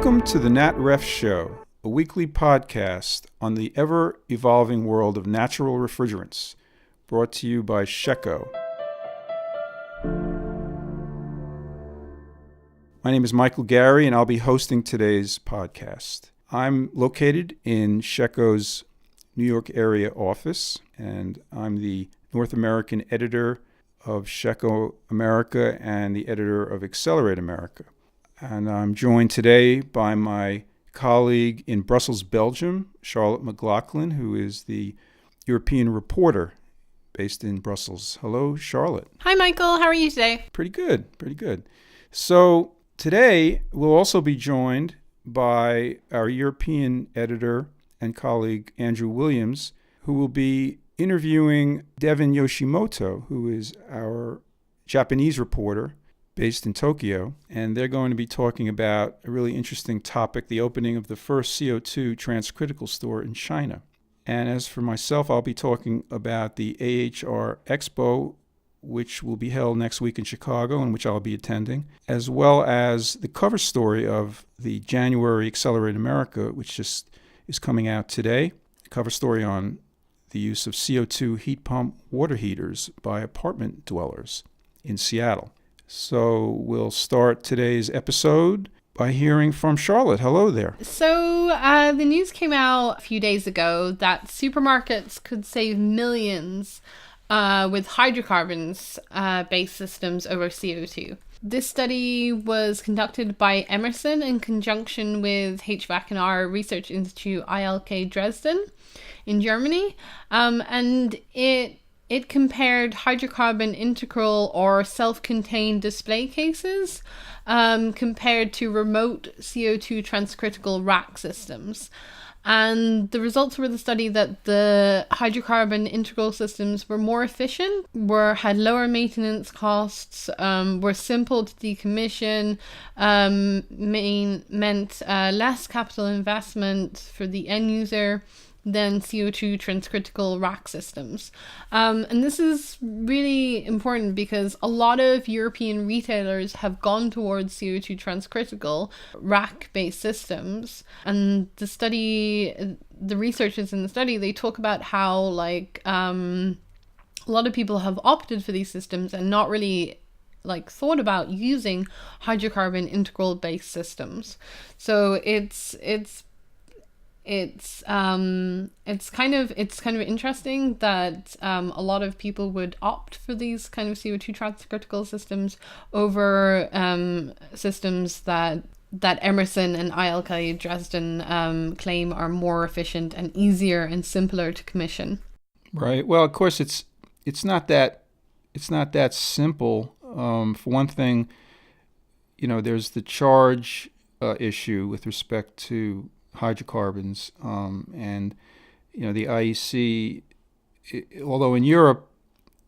Welcome to the NatRefs Show, a weekly podcast on the ever-evolving world of natural refrigerants, brought to you by Sheco. My name is Michael Gary, and I'll be hosting today's podcast. I'm located in Sheco's New York area office, and I'm the North American editor of Sheco America and the editor of Accelerate America. And I'm joined today by my colleague in Brussels, Belgium, Charlotte McLaughlin, who is the European reporter based in Brussels. Hello, Charlotte. Hi, Michael. How are you today? Pretty good. So today we'll also be joined by our European editor and colleague, Andrew Williams, who will be interviewing Devin Yoshimoto, who is our Japanese reporter based in Tokyo, and they're going to be talking about a really interesting topic, the opening of the first CO2 transcritical store in China. And as for myself, I'll be talking about the AHR Expo, which will be held next week in Chicago, and which I'll be attending, as well as the cover story of the January Accelerate America, which just is coming out today, a cover story on the use of CO2 heat pump water heaters by apartment dwellers in Seattle. So we'll start today's episode by hearing from Charlotte. Hello there. So the news came out a few days ago that supermarkets could save millions with hydrocarbons-based systems over CO2. This study was conducted by Emerson in conjunction with HVAC&R Research Institute ILK Dresden in Germany, and it compared hydrocarbon integral or self-contained display cases compared to remote CO2 transcritical rack systems. And the results were the study that the hydrocarbon integral systems were more efficient, had lower maintenance costs, were simple to decommission, meant less capital investment for the end user than CO2 transcritical rack systems. And this is really important because a lot of European retailers have gone towards CO2 transcritical rack-based systems. And the researchers in the study, they talk about how a lot of people have opted for these systems and not really thought about using hydrocarbon integral based systems. So it's kind of interesting that a lot of people would opt for these kind of CO2 transcritical systems over systems that Emerson and ILK Dresden claim are more efficient and easier and simpler to commission. Right. Well, of course, it's not that simple. For one thing, there's the charge issue with respect to hydrocarbons, and the IEC, although in Europe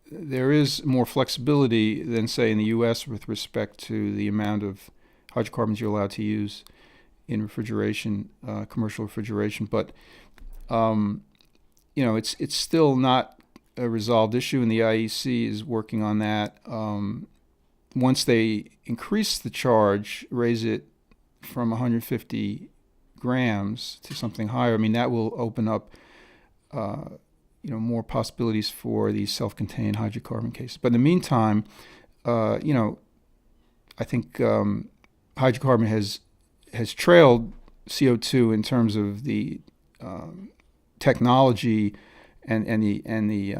there is more flexibility than say in the US with respect to the amount of hydrocarbons you're allowed to use in refrigeration, commercial refrigeration, but it's still not a resolved issue, and the IEC is working on that. Once they increase the charge, raise it from 150 grams to something higher, that will open up more possibilities for these self-contained hydrocarbon cases. But in the meantime, I think hydrocarbon has trailed CO2 in terms of the technology and the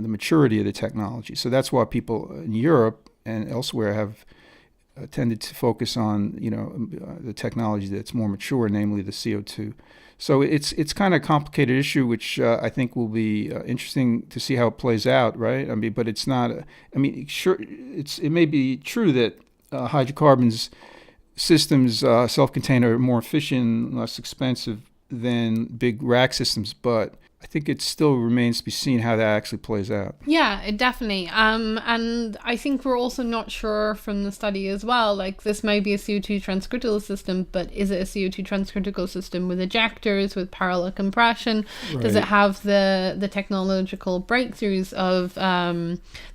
maturity of the technology. So that's why people in Europe and elsewhere have tended to focus on the technology that's more mature, namely the CO2. So it's kind of a complicated issue, which I think will be interesting to see how it plays out, right? But it's not. Sure, it may be true that hydrocarbons systems, self-contained, are more efficient, less expensive than big rack systems, but I think it still remains to be seen how that actually plays out. Yeah, it definitely. And I think we're also not sure from the study as well. Like, this may be a CO2 transcritical system, but is it a CO2 transcritical system with ejectors, with parallel compression? Right. Does it have the technological breakthroughs of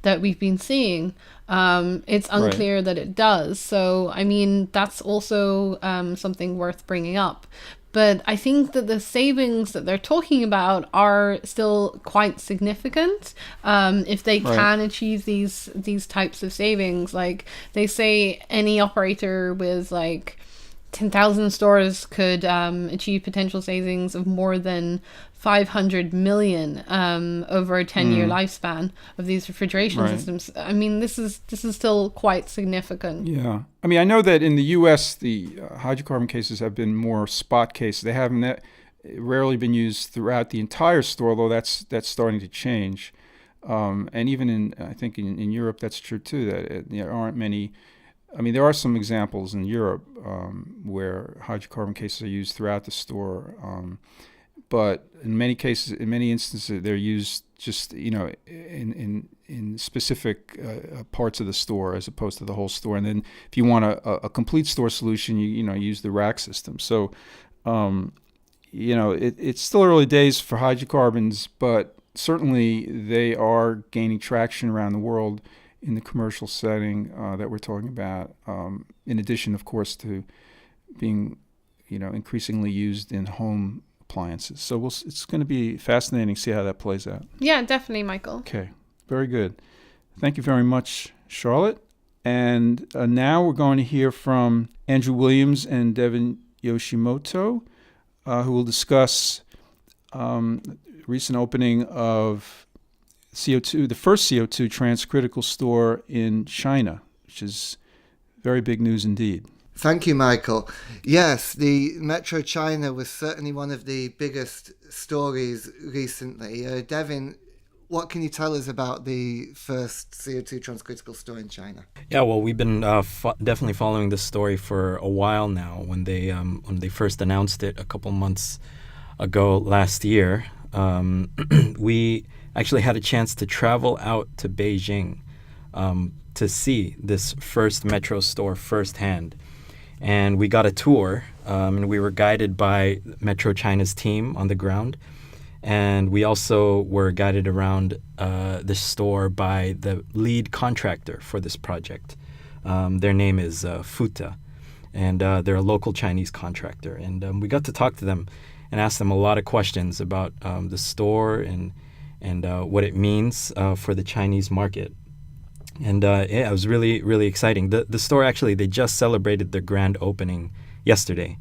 that we've been seeing? It's unclear that it does. So, I mean, that's also something worth bringing up. But I think that the savings that they're talking about are still quite significant. If they can achieve these types of savings, like they say, any operator with like 10,000 stores could achieve potential savings of more than 500 million over a 10-year lifespan of these refrigeration systems. I mean, this is still quite significant. Yeah. I mean, I know that in the U.S., the hydrocarbon cases have been more spot cases. They haven't rarely been used throughout the entire store, although that's starting to change. And even I think in Europe, that's true too, that there aren't many. I mean, there are some examples in Europe where hydrocarbon cases are used throughout the store. But in many cases, in many instances, they're used just, in specific parts of the store as opposed to the whole store. And then if you want a complete store solution, you use the rack system. So, it's still early days for hydrocarbons, but certainly they are gaining traction around the world in the commercial setting that we're talking about. In addition, of course, to being, increasingly used in home appliances. So it's going to be fascinating to see how that plays out. Yeah, definitely, Michael. Okay, very good. Thank you very much, Charlotte. And now we're going to hear from Andrew Williams and Devin Yoshimoto, who will discuss recent opening of CO2, the first CO2 transcritical store in China, which is very big news indeed. Thank you, Michael. Yes, the Metro China was certainly one of the biggest stories recently. Devin, what can you tell us about the first CO2 transcritical store in China? Yeah, well, we've been definitely following this story for a while now. When they first announced it a couple months ago last year, we actually had a chance to travel out to Beijing to see this first Metro store firsthand. And we got a tour, and we were guided by Metro China's team on the ground. And we also were guided around the store by the lead contractor for this project. Their name is Futa, and they're a local Chinese contractor. And we got to talk to them and ask them a lot of questions about the store and what it means for the Chinese market. And it was really, really exciting. The store, actually, they just celebrated their grand opening yesterday.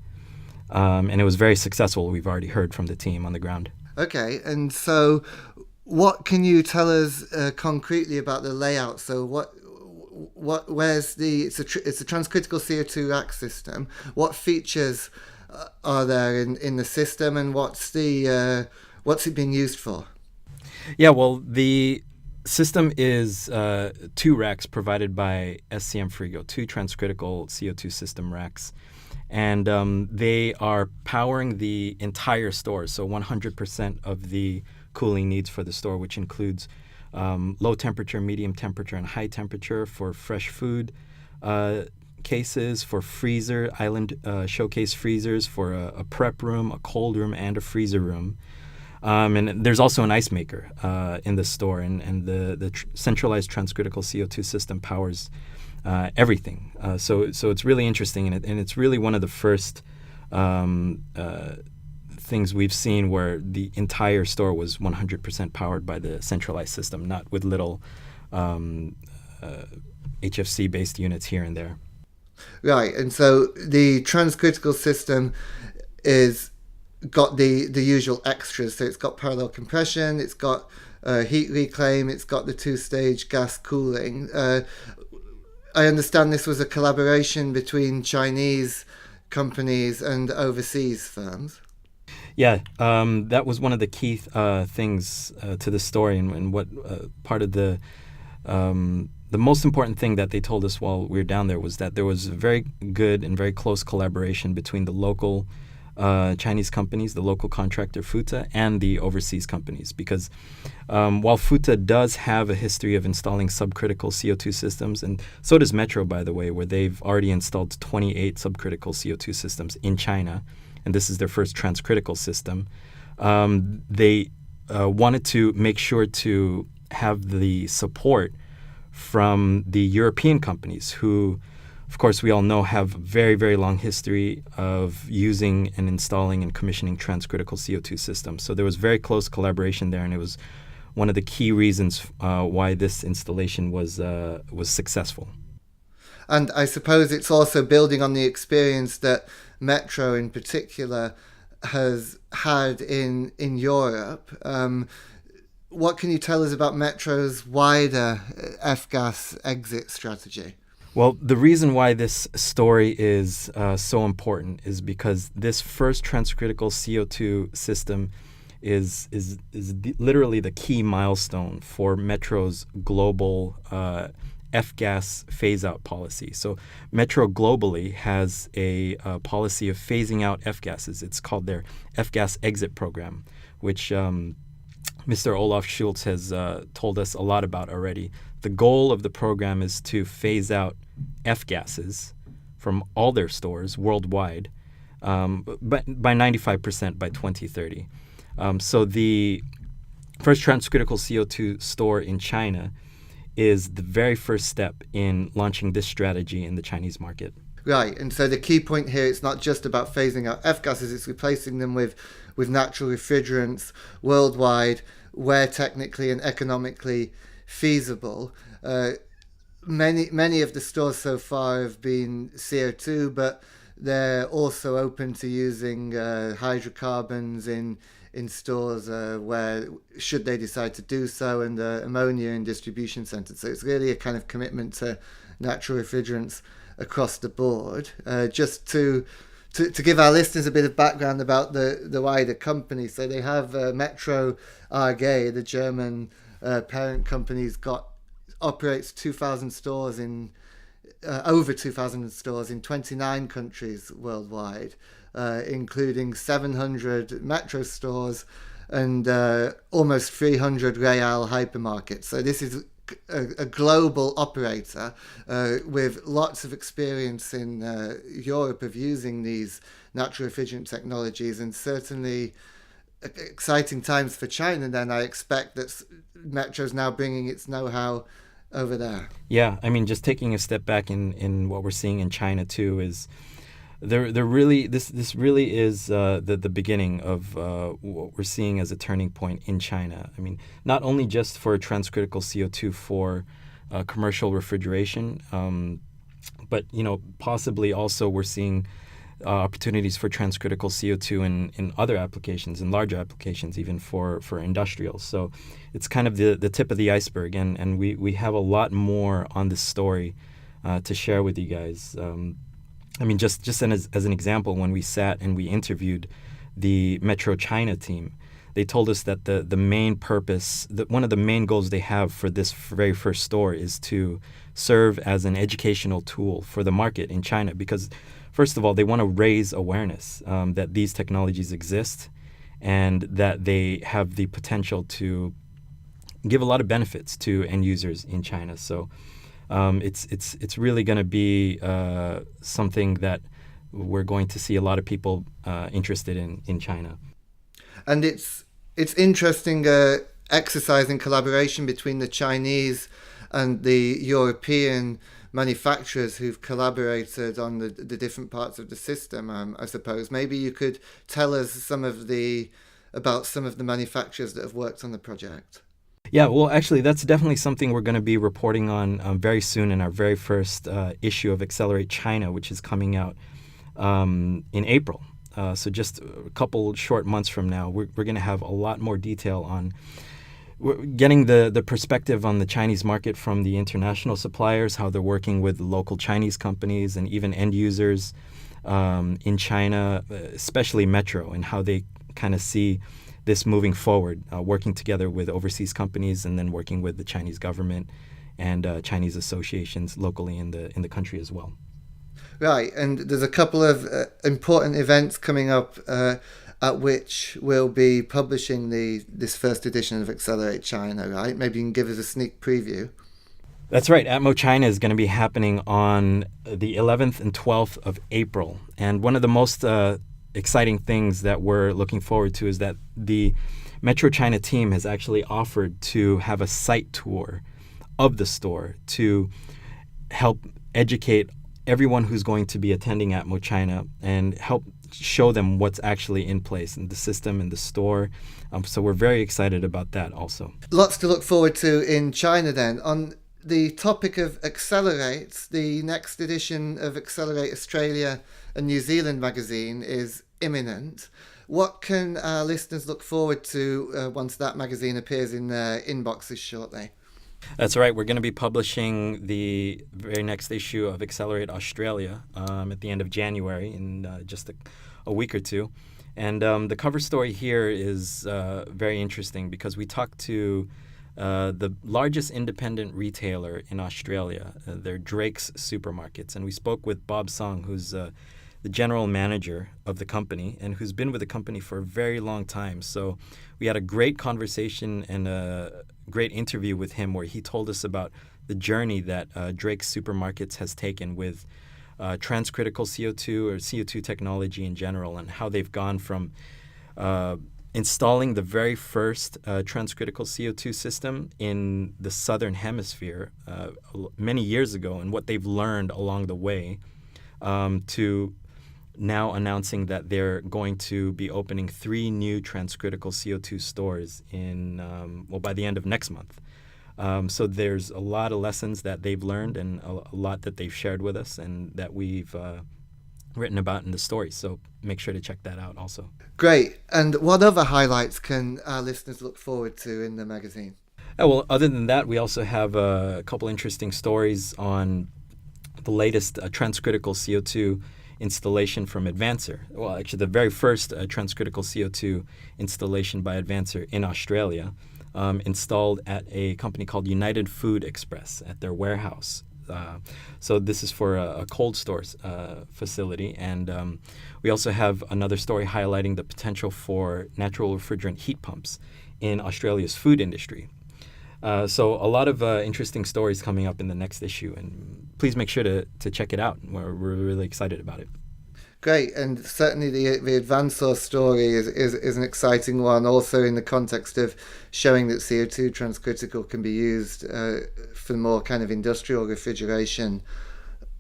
And it was very successful. We've already heard from the team on the ground. Okay, and so what can you tell us concretely about the layout? So it's a transcritical CO2 rack system. What features are there in the system, and what's it being used for? Yeah, well, the system is 2 racks provided by SCM Frigo, 2 transcritical CO2 system racks. And they are powering the entire store, so 100% of the cooling needs for the store, which includes low temperature, medium temperature, and high temperature for fresh food cases, for island showcase freezers, for a prep room, a cold room, and a freezer room. And there's also an ice maker in the store, and the centralized transcritical CO2 system powers everything. So it's really interesting, and it's really one of the first things we've seen where the entire store was 100% powered by the centralized system, not with little HFC-based units here and there. Right, and so the transcritical system is got the usual extras. So it's got parallel compression, it's got heat reclaim, it's got the 2-stage gas cooling. I understand this was a collaboration between Chinese companies and overseas firms. Yeah, that was one of the key things to the story, and what part of the most important thing that they told us while we were down there was that there was a very good and very close collaboration between the local Chinese companies, the local contractor Futa, and the overseas companies. Because while Futa does have a history of installing subcritical CO2 systems, and so does Metro, by the way, where they've already installed 28 subcritical CO2 systems in China, and this is their first transcritical system, they wanted to make sure to have the support from the European companies who, of course, we all know have very, very long history of using and installing and commissioning transcritical CO2 systems. So there was very close collaboration there, and it was one of the key reasons why this installation was successful. And I suppose it's also building on the experience that Metro in particular has had in Europe. What can you tell us about Metro's wider F-gas exit strategy? Well, the reason why this story is so important is because this first transcritical CO2 system is literally the key milestone for Metro's global F-gas phase-out policy. So Metro globally has a policy of phasing out F-gases. It's called their F-gas exit program, which Mr. Olaf Schultz has told us a lot about already. The goal of the program is to phase out F-gases from all their stores worldwide by 95% by 2030. So the first transcritical CO2 store in China is the very first step in launching this strategy in the Chinese market. Right, and so the key point here, it's not just about phasing out F-gases, it's replacing them with natural refrigerants worldwide where technically and economically feasible. Many of the stores so far have been CO2, but they're also open to using hydrocarbons in stores where, should they decide to do so, and ammonia in distribution centres. So it's really a kind of commitment to natural refrigerants across the board. Just to give our listeners a bit of background about the wider company. So they have Metro AG, the German parent company's operates 2,000 stores in over 2,000 stores in 29 countries worldwide, including 700 Metro stores and almost 300 Real hypermarkets. So this is a global operator with lots of experience in Europe of using these natural refrigerant technologies, and certainly exciting times for China. Then I expect that Metro's now bringing its know-how over there. Yeah, I mean, just taking a step back in what we're seeing in China too is this really is the beginning of what we're seeing as a turning point in China. I mean, not only just for transcritical CO2 for commercial refrigeration, but possibly also we're seeing opportunities for transcritical CO2 in other applications, in larger applications, even for industrials. So it's kind of the tip of the iceberg, and we have a lot more on this story to share with you guys. I mean, just as an example, when we sat and we interviewed the Metro China team, they told us that the main purpose, one of the main goals they have for this very first store is to serve as an educational tool for the market in China, because first of all, they want to raise awareness that these technologies exist and that they have the potential to give a lot of benefits to end users in China. So it's really going to be something that we're going to see a lot of people interested in China. And it's interesting exercise in collaboration between the Chinese and the European manufacturers who've collaborated on the different parts of the system. I suppose maybe you could tell us about some of the manufacturers that have worked on the project. Yeah, well, actually, that's definitely something we're going to be reporting on very soon in our very first issue of Accelerate China, which is coming out in April. So just a couple short months from now, we're going to have a lot more detail on getting the perspective on the Chinese market from the international suppliers, how they're working with local Chinese companies and even end users in China, especially Metro, and how they kind of see this moving forward, working together with overseas companies and then working with the Chinese government and Chinese associations locally in the country as well. Right, and there's a couple of important events coming up at which we'll be publishing this first edition of Accelerate China, right? Maybe you can give us a sneak preview. That's right. Atmo China is going to be happening on the 11th and 12th of April. And one of the most exciting things that we're looking forward to is that the Metro China team has actually offered to have a site tour of the store to help educate everyone who's going to be attending Atmo China and help show them what's actually in place in the system in the store. So we're very excited about that also. Lots to look forward to in China then. On the topic of Accelerate, the next edition of Accelerate Australia and New Zealand magazine is imminent. What can our listeners look forward to once that magazine appears in their inboxes shortly? That's right. We're going to be publishing the very next issue of Accelerate Australia at the end of January in just a week or two. And the cover story here is very interesting because we talked to the largest independent retailer in Australia. They're Drake's Supermarkets. And we spoke with Bob Song, who's the general manager of the company and who's been with the company for a very long time. So we had a great conversation and a great interview with him where he told us about the journey that Drake's Supermarkets has taken with transcritical CO2 or CO2 technology in general, and how they've gone from installing the very first transcritical CO2 system in the southern hemisphere many years ago, and what they've learned along the way, to now announcing that they're going to be opening 3 new transcritical CO2 stores by the end of next month. So there's a lot of lessons that they've learned and a lot that they've shared with us and that we've written about in the story. So make sure to check that out also. Great. And what other highlights can our listeners look forward to in the magazine? Well, other than that, we also have a couple interesting stories on the latest transcritical CO2 installation from Advancer. Well, actually, the very first transcritical CO2 installation by Advancer in Australia, installed at a company called United Food Express at their warehouse. So this is for a cold stores facility. And we also have another story highlighting the potential for natural refrigerant heat pumps in Australia's food industry. So a lot of interesting stories coming up in the next issue, and please make sure to check it out. We're really excited about it. Great, and certainly the Advancer story is an exciting one, also in the context of showing that CO2 transcritical can be used for more kind of industrial refrigeration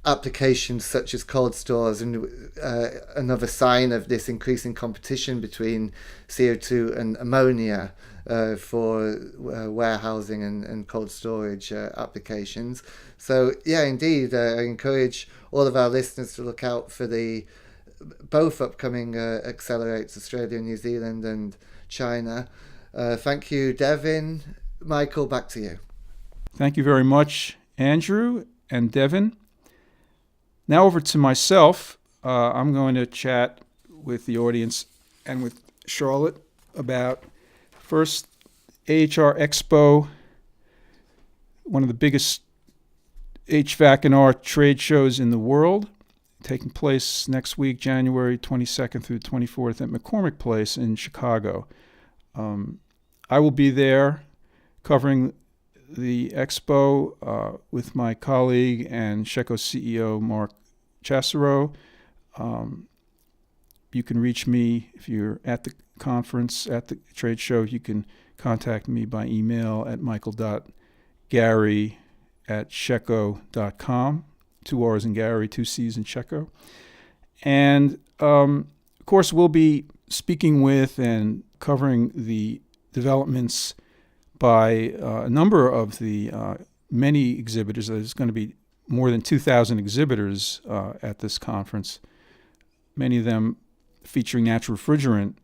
applications such as cold stores, and another sign of this increasing competition between CO2 and ammonia for warehousing and cold storage applications. So yeah, indeed, I encourage all of our listeners to look out for both upcoming Accelerates, Australia, New Zealand and China. Thank you, Devin. Michael, back to you. Thank you very much, Andrew and Devin. Now over to myself. I'm going to chat with the audience and with Charlotte about first AHR Expo, one of the biggest HVAC and R trade shows in the world, taking place next week, January 22nd through 24th at McCormick Place in Chicago. I will be there covering the expo with my colleague and Sheco CEO Mark Chassero. You can reach me if you're at the conference, at the trade show. You can contact me by email at michael.gary@sheco.com. 2 R's in Gary, 2 C's in Sheco. And, of course, we'll be speaking with and covering the developments by a number of the many exhibitors. There's going to be more than 2,000 exhibitors at this conference, many of them featuring natural refrigerant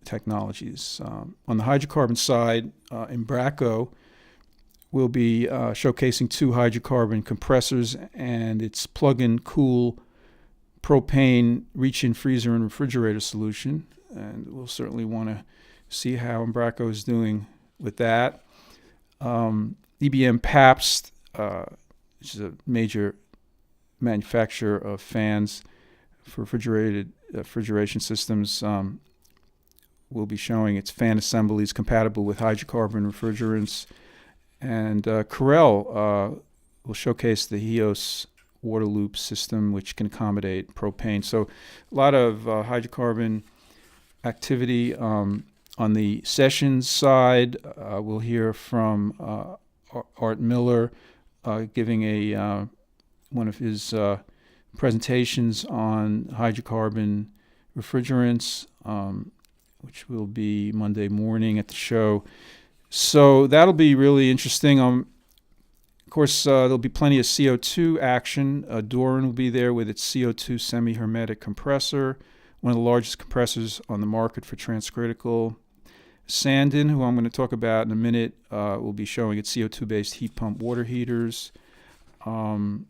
technologies. On the hydrocarbon side, Embraco will be showcasing 2 hydrocarbon compressors and its plug-and cool propane reach-in freezer and refrigerator solution. And we'll certainly want to see how Embraco is doing with that. EBM Pabst, which is a major manufacturer of fans for refrigeration systems, will be showing its fan assemblies compatible with hydrocarbon refrigerants. And Carell will showcase the HEOS water loop system, which can accommodate propane. So a lot of hydrocarbon activity. On the sessions side, we'll hear from Art Miller giving one of his presentations on hydrocarbon refrigerants, which will be Monday morning at the show. So that'll be really interesting. Of course, there'll be plenty of CO2 action. Doran will be there with its CO2 semi-hermetic compressor, one of the largest compressors on the market for transcritical. Sandin, who I'm going to talk about in a minute, will be showing its CO2-based heat pump water heaters. And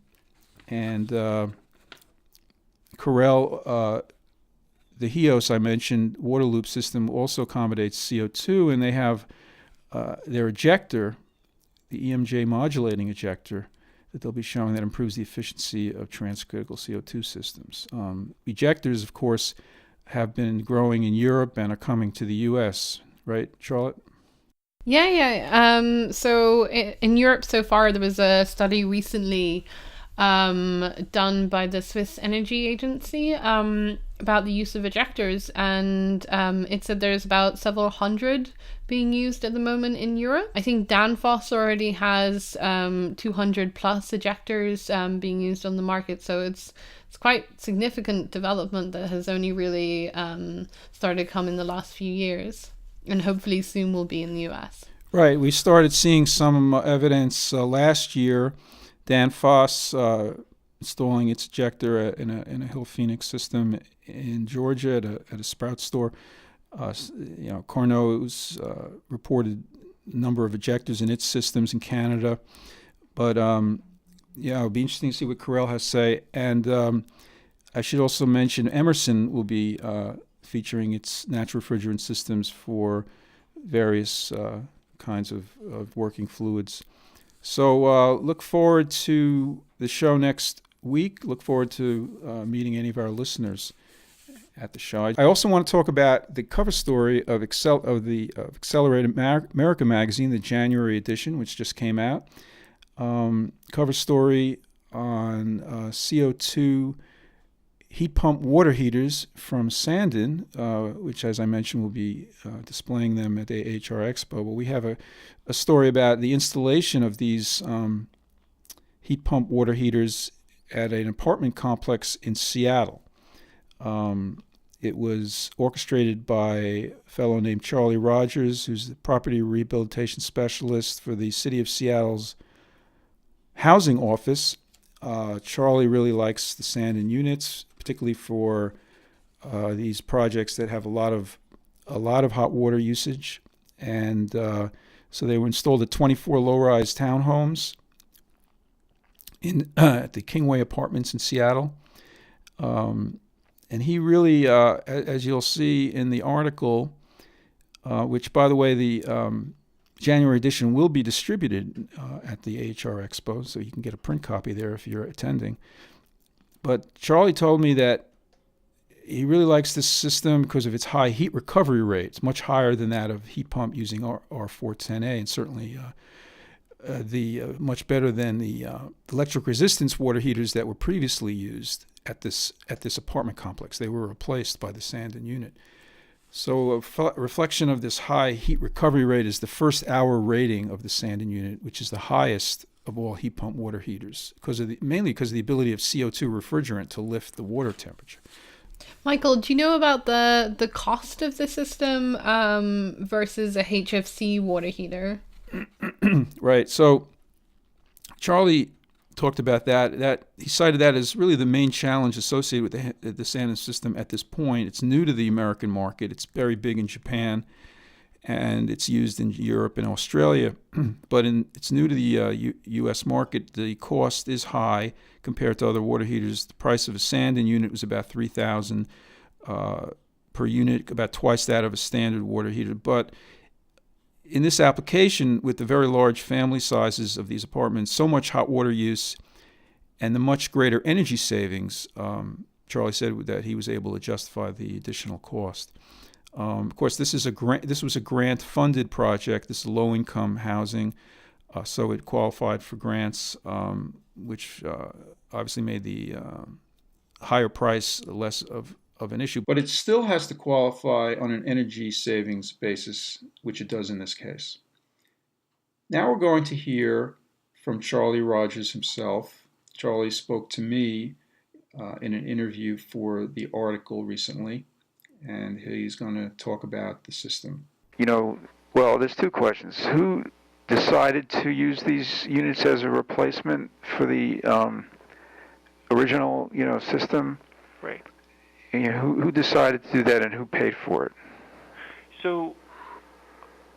Carell, the HEOS I mentioned, water loop system also accommodates CO2, and they have their ejector, the EMJ modulating ejector, that they'll be showing that improves the efficiency of transcritical CO2 systems. Ejectors, of course, have been growing in Europe and are coming to the U.S., right, Charlotte? Yeah. So in Europe so far, there was a study recently done by the Swiss Energy Agency about the use of ejectors, and it said there's about several hundred being used at the moment in Europe. I think Danfoss already has 200 plus ejectors being used on the market, so it's quite significant development that has only really started to come in the last few years, and hopefully soon will be in the US. Right. We started seeing some evidence last year. Danfoss installing its ejector in a Hill Phoenix system in Georgia at a Sprout store. Carnot's reported number of ejectors in its systems in Canada. But it'll be interesting to see what Carell has to say. And I should also mention Emerson will be featuring its natural refrigerant systems for various kinds of working fluids. So look forward to the show next week. Look forward to meeting any of our listeners at the show. I also want to talk about the cover story of Accelerated America magazine, the January edition, which just came out. Cover story on CO2 heat pump water heaters from Sandin, which, as I mentioned, will be displaying them at the AHR Expo. But we have a story about the installation of these heat pump water heaters at an apartment complex in Seattle. It was orchestrated by a fellow named Charlie Rogers, who's the property rehabilitation specialist for the City of Seattle's housing office. Charlie really likes the Sandin units, particularly for these projects that have a lot of hot water usage, and so they were installed at 24 low-rise townhomes at the Kingway Apartments in Seattle. And he really, as you'll see in the article, which, by the way, the January edition will be distributed at the AHR Expo, so you can get a print copy there if you're attending. But Charlie told me that he really likes this system because of its high heat recovery rate. It's much higher than that of heat pump using R410A, and certainly much better than the electric resistance water heaters that were previously used at this apartment complex. They were replaced by the Sandin unit. So a reflection of this high heat recovery rate is the first hour rating of the Sandin unit, which is the highest of all heat pump water heaters, mainly because of the ability of CO2 refrigerant to lift the water temperature. Michael, do you know about the cost of the system versus a HFC water heater? Right. So Charlie talked about that he cited that as really the main challenge associated with the Sandin system at this point. It's new to the American market. It's very big in Japan, and it's used in Europe and Australia. But it's new to the U.S. market. The cost is high compared to other water heaters. The price of a Sandin unit was about $3,000 per unit, about twice that of a standard water heater. But in this application, with the very large family sizes of these apartments, so much hot water use, and the much greater energy savings, Charlie said that he was able to justify the additional cost. Of course, this was a grant-funded project. This is low-income housing, so it qualified for grants, which obviously made the higher price less of an issue. But it still has to qualify on an energy savings basis, which it does in this case. Now we're going to hear from Charlie Rogers himself. Charlie spoke to me in an interview for the article recently, and he's going to talk about the system. Well, there's two questions. Who decided to use these units as a replacement for the original, system? Right. And, who decided to do that, and who paid for it? So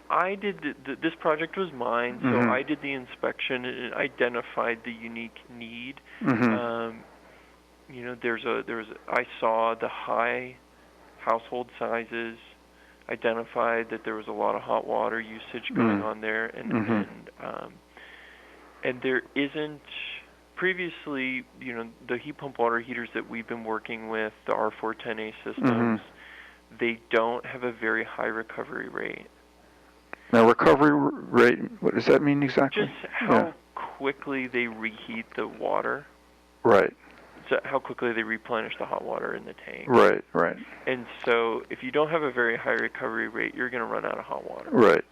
I did this project was mine, so I did the inspection and identified the unique need. I saw the high household sizes, identified that there was a lot of hot water usage going on there, and there isn't previously, the heat pump water heaters that we've been working with, the R410A systems, they don't have a very high recovery rate. Now, recovery rate, what does that mean exactly? Just how quickly they reheat the water. Right. So how quickly they replenish the hot water in the tank. Right. And so if you don't have a very high recovery rate, you're going to run out of hot water. Right.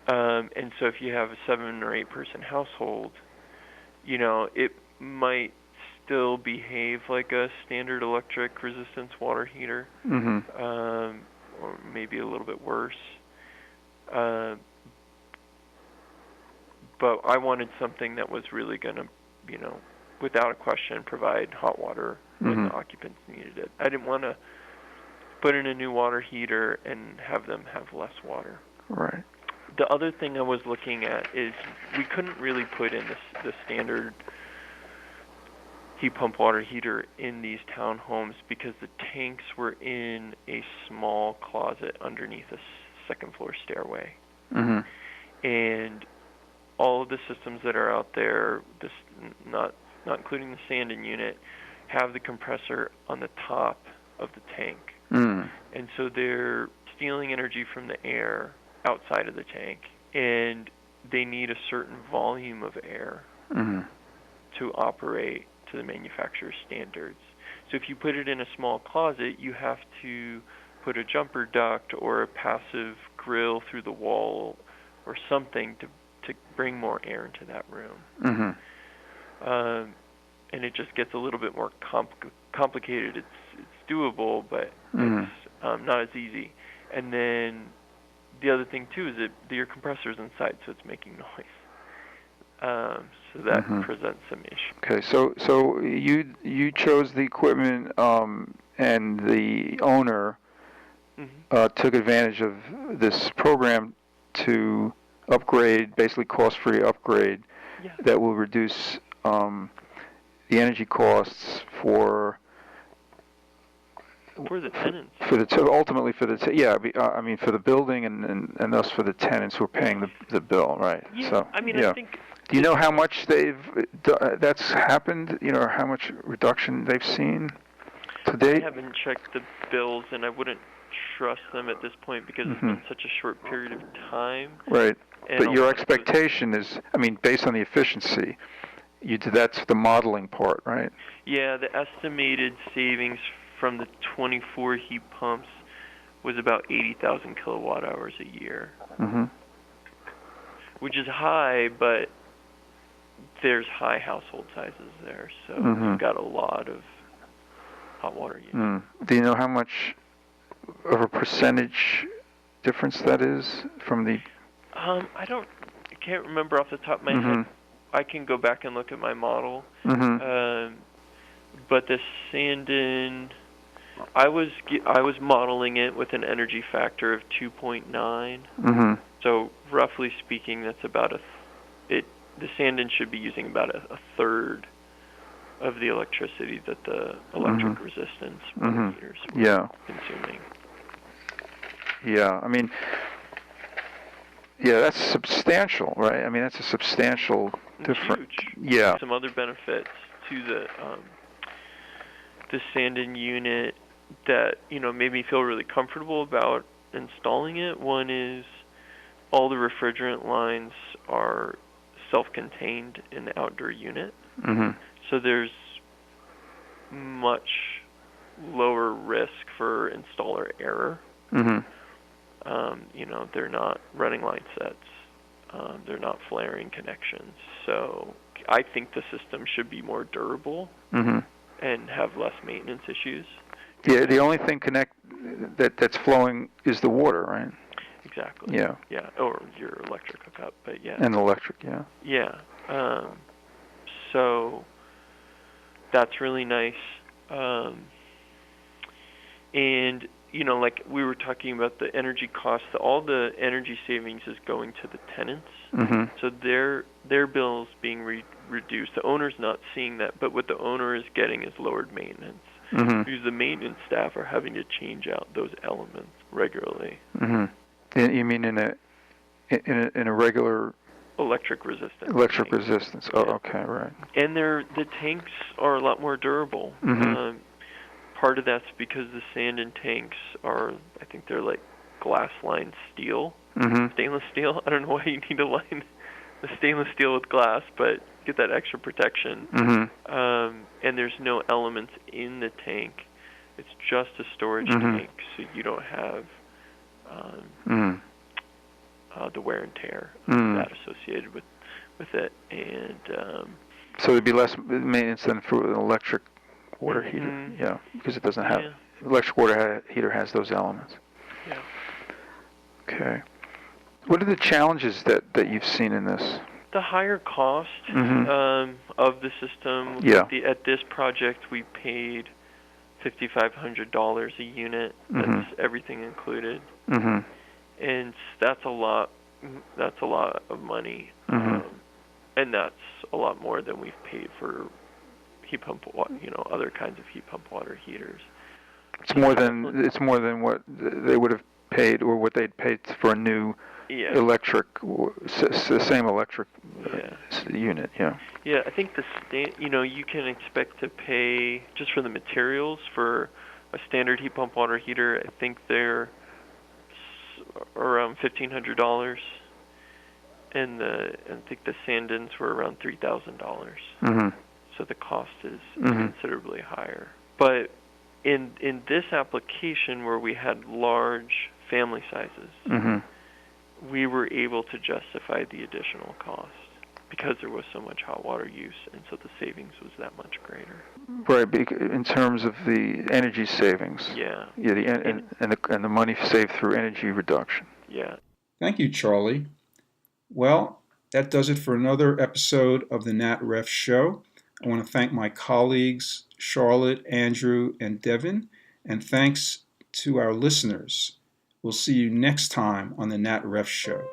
And so if you have a 7 or 8 person household, it might still behave like a standard electric resistance water heater, or maybe a little bit worse. But I wanted something that was really going to, without a question, provide hot water when the occupants needed it. I didn't want to put in a new water heater and have them have less water. Right. The other thing I was looking at is we couldn't really put in the standard heat pump water heater in these townhomes because the tanks were in a small closet underneath a second floor stairway. And all of the systems that are out there, not including the sanding unit, have the compressor on the top of the tank. And so they're stealing energy from the air outside of the tank, and they need a certain volume of air to operate to the manufacturer's standards. So if you put it in a small closet, you have to put a jumper duct or a passive grill through the wall or something to bring more air into that room. And it just gets a little bit more complicated. It's doable, but it's not as easy. And then the other thing too is that your compressor's inside, so it's making noise. So that presents some issues. Okay, so you chose the equipment, and the owner took advantage of this program to upgrade, basically cost-free upgrade, that will reduce the energy costs for the tenants. Ultimately for the for the building and thus for the tenants who are paying the bill, right? Yeah, so I think. Do you know how much that's happened? How much reduction they've seen to date? I haven't checked the bills, and I wouldn't trust them at this point because it's been such a short period of time. Right. And But your expectation is, based on the efficiency, that's the modeling part, right? Yeah, the estimated savings from the 24 heat pumps was about 80,000 kilowatt hours a year, which is high, but there's high household sizes there, so you've got a lot of hot water units. Do you know how much of a percentage difference that is from the? I can't remember off the top of my head. I can go back and look at my model. But the Sandin, I was modeling it with an energy factor of 2.9. So roughly speaking, that's about the Sandin should be using about a third of the electricity that the electric resistance meters were consuming. Yeah, Yeah, that's substantial, right? I mean, that's a substantial It's difference. huge. Yeah. Some other benefits to the stand-in unit that made me feel really comfortable about installing it. One is all the refrigerant lines are self-contained in the outdoor unit, so there's much lower risk for installer error. They're not running line sets. They're not flaring connections. So I think the system should be more durable and have less maintenance issues. Yeah, the only thing that's flowing is the water, right? Exactly. Yeah. Yeah, or your electric hookup, but yeah. And electric, yeah. Yeah. So that's really nice. And like we were talking about the energy costs, all the energy savings is going to the tenants. So their bills being reduced. The owner's not seeing that, but what the owner is getting is lowered maintenance. Because the maintenance staff are having to change out those elements regularly. You mean in a regular electric resistance? Electric tank. resistance. Yeah. Oh, okay, right. And the tanks are a lot more durable. Part of that's because the sand-in tanks are, I think they're like glass-lined steel, stainless steel. I don't know why you need to line the stainless steel with glass, but get that extra protection. And there's no elements in the tank. It's just a storage tank, so you don't have the wear and tear that associated with it. And so there'd be less maintenance than for an electric water heater. Yeah, because it doesn't have electric water heater has those elements. Yeah. Okay. What are the challenges that you've seen in this? The higher cost of the system. Yeah. At this project, we paid $5,500 a unit. That's everything included. And that's a lot. That's a lot of money. And that's a lot more than we've paid for heat pump, other kinds of heat pump water heaters. It's more than what they would have paid or what they'd paid for a new electric, the same electric unit. Yeah. Yeah, I think you can expect to pay just for the materials for a standard heat pump water heater. I think they're around $1,500, and I think the sand-ins were around $3,000. So the cost is considerably higher. But in this application where we had large family sizes, we were able to justify the additional cost because there was so much hot water use, and so the savings was that much greater. Right, in terms of the energy savings. Yeah. Yeah, and the money saved through energy reduction. Yeah. Thank you, Charlie. Well, that does it for another episode of the NatRefs Show. I want to thank my colleagues, Charlotte, Andrew, and Devin, and thanks to our listeners. We'll see you next time on the NatRefs Show.